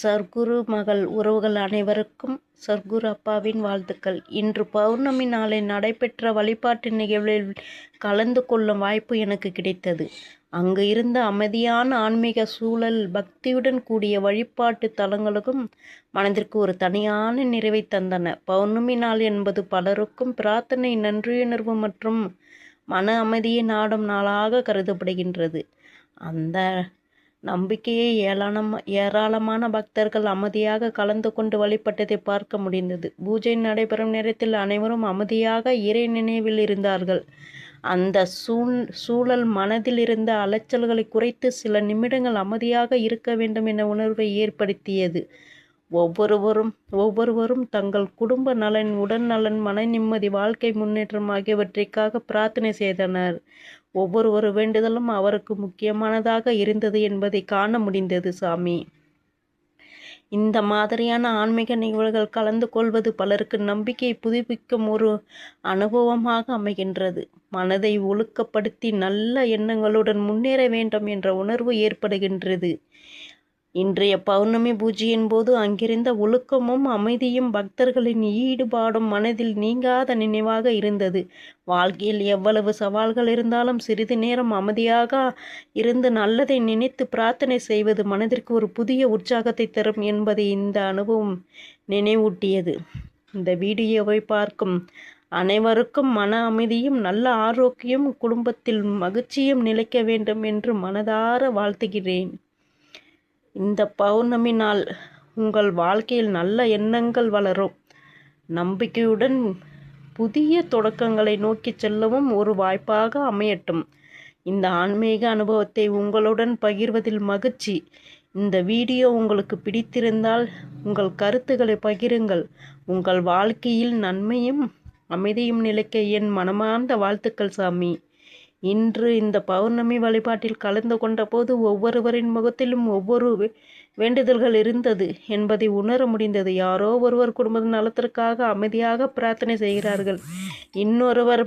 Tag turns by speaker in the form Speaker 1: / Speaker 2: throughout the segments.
Speaker 1: சர்க்குரு மகள் உறவுகள் அனைவருக்கும் சர்க்குரு அப்பாவின் வாழ்த்துக்கள். இன்று பௌர்ணமி நாளில் நடைபெற்ற வழிபாட்டு நிகழ்வில் கலந்து கொள்ளும் வாய்ப்பு எனக்கு கிடைத்தது. அங்கு இருந்த அமைதியான ஆன்மீக சூழல், பக்தியுடன் கூடிய வழிபாட்டு தலங்களுக்கும் மனதிற்கு ஒரு தனியான நிறைவை தந்தன. பௌர்ணமி நாள் என்பது பலருக்கும் பிரார்த்தனை, நன்றியுணர்வு மற்றும் மன அமைதியை நாடும் நாளாக கருதப்படுகின்றது. அந்த நம்பிக்கையை ஏராளமான பக்தர்கள் அமைதியாக கலந்து கொண்டு வழிபட்டதை பார்க்க முடிந்தது. பூஜை நடைபெறும் நேரத்தில் அனைவரும் அமைதியாக இறை நினைவில் இருந்தார்கள். அந்த சூழல் மனதில் இருந்த அலைச்சல்களை குறைத்து சில நிமிடங்கள் அமைதியாக இருக்க வேண்டும் என்ற உணர்வை ஏற்படுத்தியது. ஒவ்வொருவரும் தங்கள் குடும்ப நலன், உடல் நலன், மன நிம்மதி, வாழ்க்கை முன்னேற்றம் ஆகியவற்றிற்காக பிரார்த்தனை செய்தனர். ஒவ்வொரு வேண்டுதலும் அவருக்கு முக்கியமானதாக இருந்தது என்பதை காண முடிந்தது. சாமி, இந்த மாதிரியான ஆன்மீக நிகழ்வுகள் கலந்து கொள்வது பலருக்கு நம்பிக்கையை புதுப்பிக்கும் ஒரு அனுபவமாக அமைகின்றது. மனதை ஒழுக்கப்படுத்தி நல்ல எண்ணங்களுடன் முன்னேற வேண்டும் என்ற உணர்வு ஏற்படுகின்றது. இன்றைய பௌர்ணமி பூஜையின் போது அங்கிருந்த ஒழுக்கமும் அமைதியும் பக்தர்களின் ஈடுபாடும் மனதில் நீங்காத நினைவாக இருந்தது. வாழ்க்கையில் எவ்வளவு சவால்கள் இருந்தாலும் சிறிது நேரம் அமைதியாக இருந்து நல்லதை நினைத்து பிரார்த்தனை செய்வது மனதிற்கு ஒரு புதிய உற்சாகத்தை தரும் என்பதை இந்த அனுபவம் நினைவூட்டியது. இந்த வீடியோவை பார்க்கும் அனைவருக்கும் மன அமைதியும் நல்ல ஆரோக்கியமும் குடும்பத்தில் மகிழ்ச்சியும் நிலைக்க வேண்டும் என்று மனதார வாழ்த்துகிறேன். இந்த பௌர்ணமி நாள் உங்கள் வாழ்க்கையில் நல்ல எண்ணங்கள் வளரும், நம்பிக்கையுடன் புதிய தொடக்கங்களை நோக்கி செல்லவும் ஒரு வாய்ப்பாக அமையட்டும். இந்த ஆன்மீக அனுபவத்தை உங்களுடன் பகிர்வதில் மகிழ்ச்சி. இந்த வீடியோ உங்களுக்கு பிடித்திருந்தால் உங்கள் கருத்துக்களை பகிருங்கள். உங்கள் வாழ்க்கையில் நன்மையும் அமைதியும் நிலைக்க என் மனமார்ந்த வாழ்த்துக்கள். சாமி, இன்று இந்த பௌர்ணமி வழிபாட்டில் கலந்து கொண்ட போது ஒவ்வொருவரின் முகத்திலும் ஒவ்வொரு வேண்டுதல்கள் இருந்தது என்பதை உணர முடிந்தது. யாரோ ஒருவர் குடும்ப நலத்திற்காக அமைதியாக பிரார்த்தனை செய்கிறார்கள். இன்னொருவர்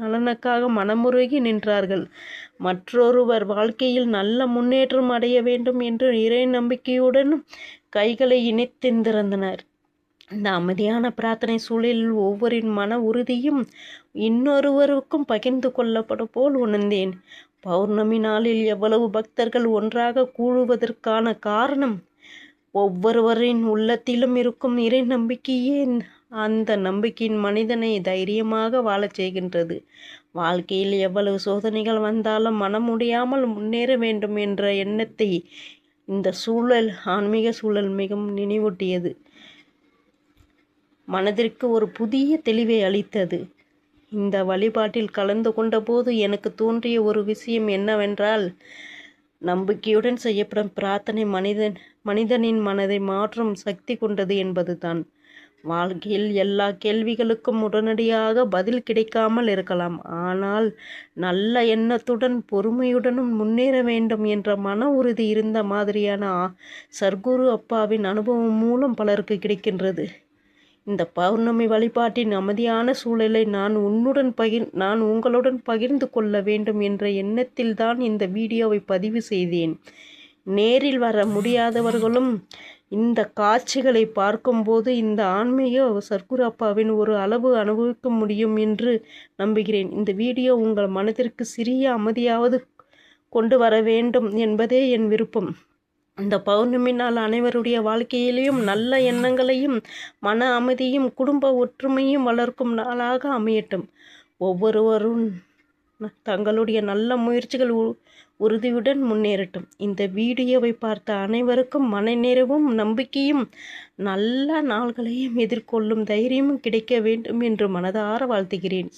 Speaker 1: நலனுக்காக மனமுருகி நின்றார்கள். மற்றொருவர் வாழ்க்கையில் நல்ல முன்னேற்றம் அடைய வேண்டும் என்று இறை நம்பிக்கையுடன் கைகளை இணைத்திருந்தனர். இந்த அமைதியான பிரார்த்தனை சூழலில் ஒவ்வொரின் மன உறுதியும் இன்னொருவருக்கும் பகிர்ந்து கொள்ளப்படும் போல் உணர்ந்தேன். பௌர்ணமி நாளில் எவ்வளவு பக்தர்கள் ஒன்றாக கூடுவதற்கான காரணம் ஒவ்வொருவரின் உள்ளத்திலும் இருக்கும் இறை நம்பிக்கையே. அந்த நம்பிக்கையின் மனிதனை தைரியமாக வாழச் செய்கின்றது. வாழ்க்கையில் எவ்வளவு சோதனைகள் வந்தாலும் மனம் முடியாமல் முன்னேற வேண்டும் என்ற எண்ணத்தை இந்த ஆன்மீக சூழல் மிகவும் நினைவூட்டியது. மனதிற்கு ஒரு புதிய தெளிவை அளித்தது. இந்த வழிபாட்டில் கலந்து கொண்ட போது எனக்கு தோன்றிய ஒரு விஷயம் என்னவென்றால், நம்பிக்கையுடன் செய்யப்படும் பிரார்த்தனை மனிதனின் மனதை மாற்றும் சக்தி கொண்டது என்பதுதான். வாழ்க்கையில் எல்லா கேள்விகளுக்கும் உடனடியாக பதில் கிடைக்காமல் இருக்கலாம். ஆனால் நல்ல எண்ணத்துடன் பொறுமையுடனும் முன்னேற வேண்டும் என்ற மன உறுதி இருந்த மாதிரியான சர்க்குரு அப்பாவின் அனுபவம் மூலம் பலருக்கு கிடைக்கின்றது. இந்த பௌர்ணமி வழிபாட்டின் அமைதியான சூழலை நான் உங்களுடன் பகிர்ந்து கொள்ள வேண்டும் என்ற எண்ணத்தில் தான் இந்த வீடியோவை பதிவு செய்தேன். நேரில் வர முடியாதவர்களும் இந்த காட்சிகளை பார்க்கும்போது இந்த ஆன்மீக சர்க்குரு அப்பாவின் ஒரு அளவு அனுபவிக்க முடியும் என்று நம்புகிறேன். இந்த வீடியோ உங்கள் மனதிற்கு சிறிய அமைதியாவது கொண்டு வர வேண்டும் என்பதே என் விருப்பம். இந்த பௌர்ணமி நாள் அனைவருடைய வாழ்க்கையிலையும் நல்ல எண்ணங்களையும் மன அமைதியும் குடும்ப ஒற்றுமையும் வளர்க்கும் நாளாக அமையட்டும். ஒவ்வொருவரும் தங்களுடைய நல்ல முயற்சிகள் உறுதியுடன் முன்னேறட்டும். இந்த வீடியோவை பார்த்த அனைவருக்கும் மனநிறைவும் நம்பிக்கையும் நல்ல நாள்களையும் எதிர்கொள்ளும் தைரியமும் கிடைக்க வேண்டும் என்று மனதார வாழ்த்துகிறேன்.